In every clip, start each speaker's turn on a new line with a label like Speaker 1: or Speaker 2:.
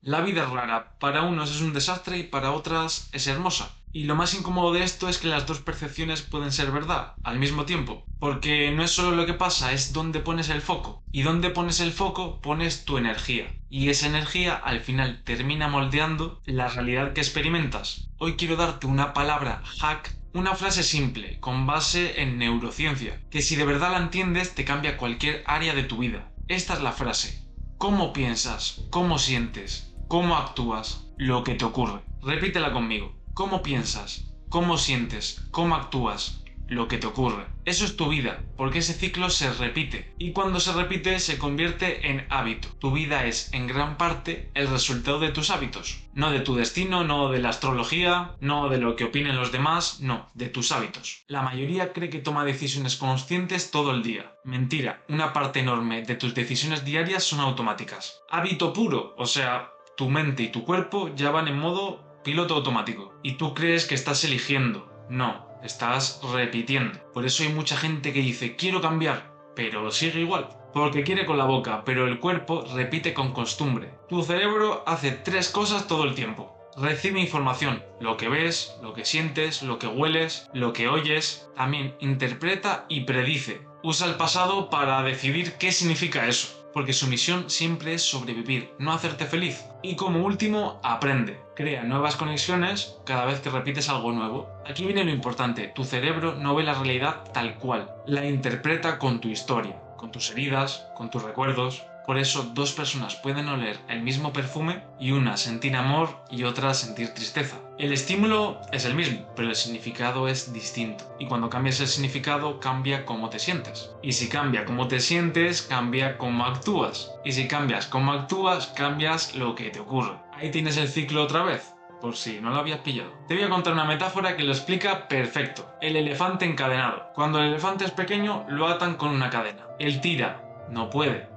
Speaker 1: La vida es rara, para unos es un desastre y para otras es hermosa. Y lo más incómodo de esto es que las dos percepciones pueden ser verdad al mismo tiempo, porque no es solo lo que pasa, es dónde pones el foco. Y dónde pones el foco, pones tu energía. Y esa energía al final termina moldeando la realidad que experimentas. Hoy quiero darte una palabra hack, una frase simple, con base en neurociencia, que si de verdad la entiendes te cambia cualquier área de tu vida. Esta es la frase. ¿Cómo piensas? ¿Cómo sientes? ¿Cómo actúas? Lo que te ocurre. Repítela conmigo. ¿Cómo piensas? ¿Cómo sientes? ¿Cómo actúas? Lo que te ocurre. Eso es tu vida, porque ese ciclo se repite. Y cuando se repite se convierte en hábito. Tu vida es en gran parte el resultado de tus hábitos. No de tu destino, no de la astrología, no de lo que opinen los demás, no, de tus hábitos. La mayoría cree que toma decisiones conscientes todo el día. Mentira, una parte enorme de tus decisiones diarias son automáticas. Hábito puro, o sea, tu mente y tu cuerpo ya van en modo piloto automático. Y tú crees que estás eligiendo. No, estás repitiendo. Por eso hay mucha gente que dice, quiero cambiar, pero sigue igual. Porque quiere con la boca, pero el cuerpo repite con costumbre. Tu cerebro hace tres cosas todo el tiempo. Recibe información, lo que ves, lo que sientes, lo que hueles, lo que oyes. También interpreta y predice. Usa el pasado para decidir qué significa eso. Porque su misión siempre es sobrevivir, no hacerte feliz. Y como último, aprende. Crea nuevas conexiones cada vez que repites algo nuevo. Aquí viene lo importante, tu cerebro no ve la realidad tal cual, la interpreta con tu historia, con tus heridas, con tus recuerdos. Por eso dos personas pueden oler el mismo perfume y una sentir amor y otra sentir tristeza. El estímulo es el mismo, pero el significado es distinto. Y cuando cambias el significado, cambia cómo te sientes. Y si cambia cómo te sientes, cambia cómo actúas. Y si cambias cómo actúas, cambias lo que te ocurre. Ahí tienes el ciclo otra vez, por si no lo habías pillado. Te voy a contar una metáfora que lo explica perfecto. El elefante encadenado. Cuando el elefante es pequeño, lo atan con una cadena. Él tira, no puede.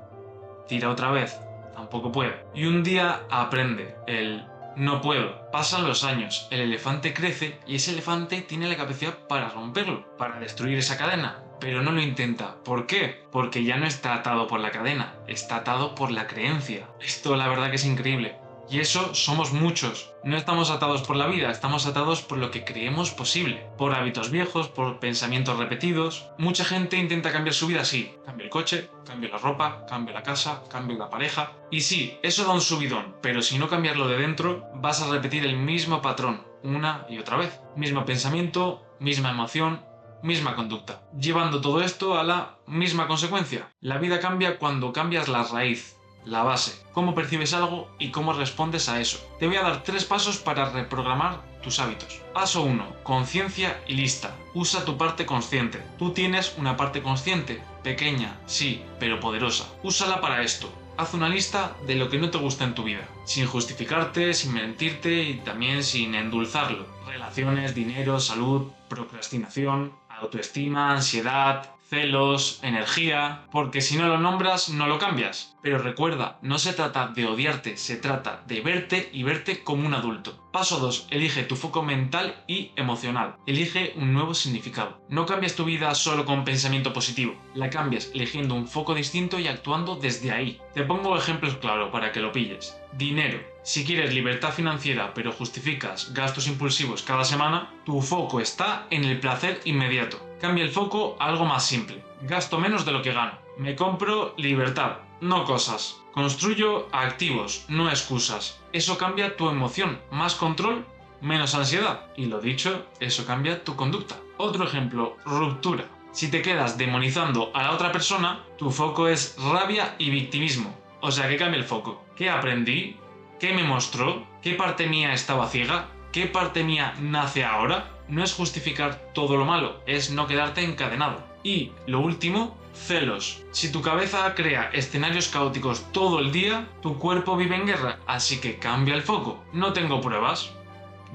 Speaker 1: Tira otra vez, tampoco puede. Y un día aprende el no puedo. Pasan los años, el elefante crece y ese elefante tiene la capacidad para romperlo, para destruir esa cadena. Pero no lo intenta. ¿Por qué? Porque ya no está atado por la cadena, está atado por la creencia. Esto la verdad que es increíble. Y eso somos muchos. No estamos atados por la vida, estamos atados por lo que creemos posible. Por hábitos viejos, por pensamientos repetidos. Mucha gente intenta cambiar su vida así. Cambio el coche, cambio la ropa, cambio la casa, cambio la pareja. Y sí, eso da un subidón, pero si no cambiarlo de dentro, vas a repetir el mismo patrón una y otra vez. Mismo pensamiento, misma emoción, misma conducta. Llevando todo esto a la misma consecuencia. La vida cambia cuando cambias la raíz. La base, cómo percibes algo y cómo respondes a eso. Te voy a dar 3 pasos para reprogramar tus hábitos. Paso 1. Conciencia y lista. Usa tu parte consciente. Tú tienes una parte consciente, pequeña, sí, pero poderosa. Úsala para esto. Haz una lista de lo que no te gusta en tu vida, sin justificarte, sin mentirte y también sin endulzarlo. Relaciones, dinero, salud, procrastinación, autoestima, ansiedad, celos, energía, porque si no lo nombras, no lo cambias. Pero recuerda, no se trata de odiarte, se trata de verte y verte como un adulto. Paso 2. Elige tu foco mental y emocional. Elige un nuevo significado. No cambias tu vida solo con pensamiento positivo, la cambias eligiendo un foco distinto y actuando desde ahí. Te pongo ejemplos claros para que lo pilles. Dinero. Si quieres libertad financiera pero justificas gastos impulsivos cada semana, tu foco está en el placer inmediato. Cambia el foco a algo más simple. Gasto menos de lo que gano. Me compro libertad, no cosas. Construyo activos, no excusas. Eso cambia tu emoción. Más control, menos ansiedad. Y lo dicho, eso cambia tu conducta. Otro ejemplo, ruptura. Si te quedas demonizando a la otra persona, tu foco es rabia y victimismo. O sea que cambia el foco. ¿Qué aprendí? ¿Qué me mostró? ¿Qué parte mía estaba ciega? ¿Qué parte mía nace ahora? No es justificar todo lo malo, es no quedarte encadenado. Y lo último, celos. Si tu cabeza crea escenarios caóticos todo el día, tu cuerpo vive en guerra, así que cambia el foco. No tengo pruebas.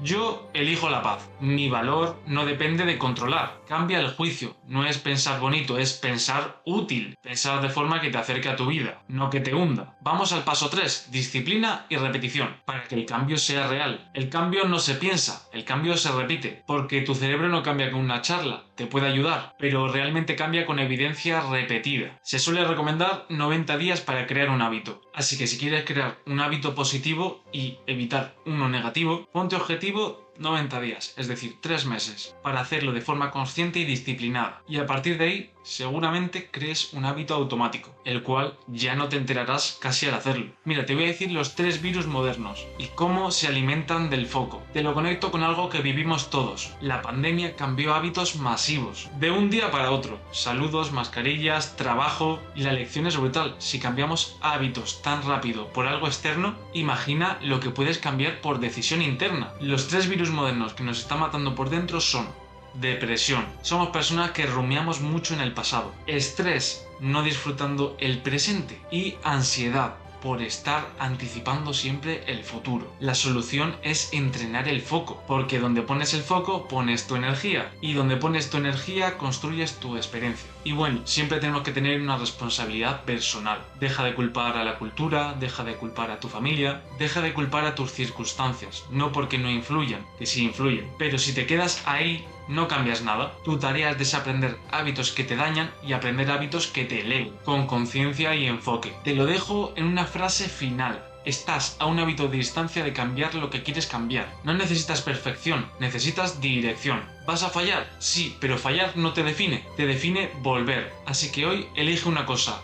Speaker 1: Yo elijo la paz. Mi valor no depende de controlar. Cambia el juicio. No es pensar bonito, es pensar útil. Pensar de forma que te acerque a tu vida, no que te hunda. Vamos al paso 3, disciplina y repetición, para que el cambio sea real. El cambio no se piensa, el cambio se repite, porque tu cerebro no cambia con una charla, te puede ayudar, pero realmente cambia con evidencia repetida. Se suele recomendar 90 días para crear un hábito. Así que si quieres crear un hábito positivo y evitar uno negativo, ponte objetivo 90 días, es decir, 3 meses, para hacerlo de forma consciente y disciplinada. Y a partir de ahí, seguramente crees un hábito automático, el cual ya no te enterarás casi al hacerlo. Mira, te voy a decir los 3 virus modernos y cómo se alimentan del foco. Te lo conecto con algo que vivimos todos. La pandemia cambió hábitos masivos, de un día para otro. Saludos, mascarillas, trabajo, y la lección es brutal. Si cambiamos hábitos tan rápido por algo externo, imagina lo que puedes cambiar por decisión interna. Los 3 virus modernos que nos están matando por dentro son depresión. Somos personas que rumiamos mucho en el pasado. Estrés, no disfrutando el presente. Y ansiedad, por estar anticipando siempre el futuro. La solución es entrenar el foco, porque donde pones el foco pones tu energía, y donde pones tu energía construyes tu experiencia. Y bueno, siempre tenemos que tener una responsabilidad personal. Deja de culpar a la cultura, deja de culpar a tu familia, deja de culpar a tus circunstancias, no porque no influyan, que sí influyen, pero si te quedas ahí no cambias nada. Tu tarea es desaprender hábitos que te dañan y aprender hábitos que te eleven, con conciencia y enfoque. Te lo dejo en una frase final. Estás a un hábito de distancia de cambiar lo que quieres cambiar. No necesitas perfección, necesitas dirección. ¿Vas a fallar? Sí, pero fallar no te define volver. Así que hoy elige una cosa,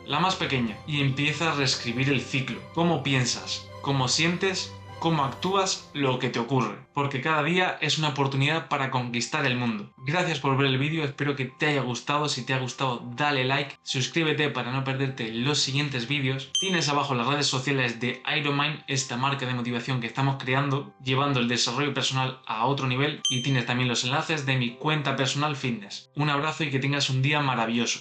Speaker 1: la más pequeña, y empieza a reescribir el ciclo. ¿Cómo piensas? ¿Cómo sientes? ¿Cómo actúas? Lo que te ocurre, porque cada día es una oportunidad para conquistar el mundo. Gracias por ver el vídeo, espero que te haya gustado. Si te ha gustado, dale like, suscríbete para no perderte los siguientes vídeos. Tienes abajo las redes sociales de Ironmind, esta marca de motivación que estamos creando, llevando el desarrollo personal a otro nivel, y tienes también los enlaces de mi cuenta personal fitness. Un abrazo y que tengas un día maravilloso.